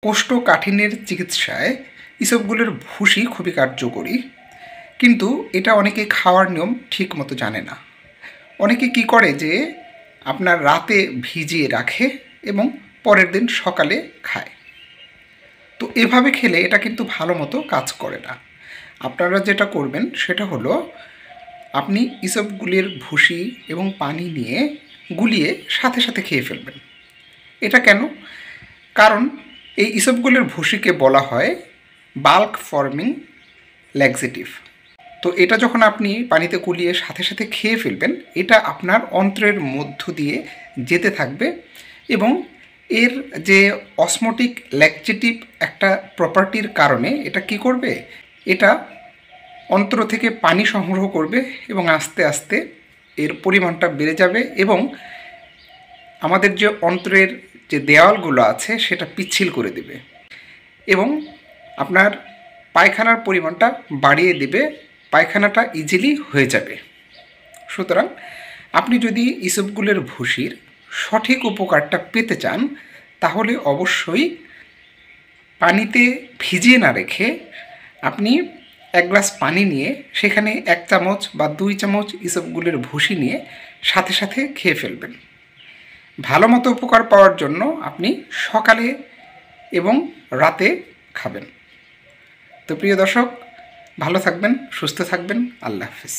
কোষ্ঠকাঠিন্যের চিকিৎসায় ইসবগুলের ভুসি খুবই কার্যকরী, কিন্তু এটা অনেকে খাওয়ার নিয়ম ঠিক মতো জানে না। অনেকে কি করে যে আপনার রাতে ভিজিয়ে রাখে এবং পরের দিন সকালে খায়। তো এভাবে খেলে এটা কিন্তু ভালো মতো কাজ করে না। আপনারা যেটা করবেন সেটা হলো আপনি ইসবগুলের ভুসি এবং পানি নিয়ে গুলিয়ে সাথে সাথে খেয়ে ফেলবেন। এটা কেন? কারণ এই ইসবগুলের ভুসিকে বলা হয় বাল্ক ফর্মিং ল্যাক্সেটিভ। তো এটা যখন আপনি পানিতে গুলিয়ে সাথে সাথে খেয়ে ফেলবেন, এটা আপনার অন্ত্রের মধ্য দিয়ে যেতে থাকবে এবং এর যে অসমোটিক ল্যাক্সেটিভ একটা প্রপার্টির কারণে এটা কি করবে, এটা অন্ত্র থেকে পানি সংগ্রহ করবে এবং আস্তে আস্তে এর পরিমাণটা বেড়ে যাবে এবং আমাদের যে অন্ত্রের যে দেওয়ালগুলো আছে সেটা পিচ্ছিল করে দেবে এবং আপনার পায়খানার পরিমাণটা বাড়িয়ে দেবে, পায়খানাটা ইজিলি হয়ে যাবে। সুতরাং আপনি যদি ইসবগুলের ভুসির সঠিক উপকারটা পেতে চান তাহলে অবশ্যই পানিতে ভিজিয়ে না রেখে আপনি 1 গ্লাস পানি নিয়ে সেখানে 1 চামচ বা 2 চামচ ইসবগুলের ভুসি নিয়ে সাথে সাথে খেয়ে ফেলবেন। ভালো মতো উপকার পাওয়ার জন্য আপনি সকালে এবং রাতে খাবেন। তো প্রিয় দর্শক, ভালো থাকবেন, সুস্থ থাকবেন। আল্লাহ হাফেজ।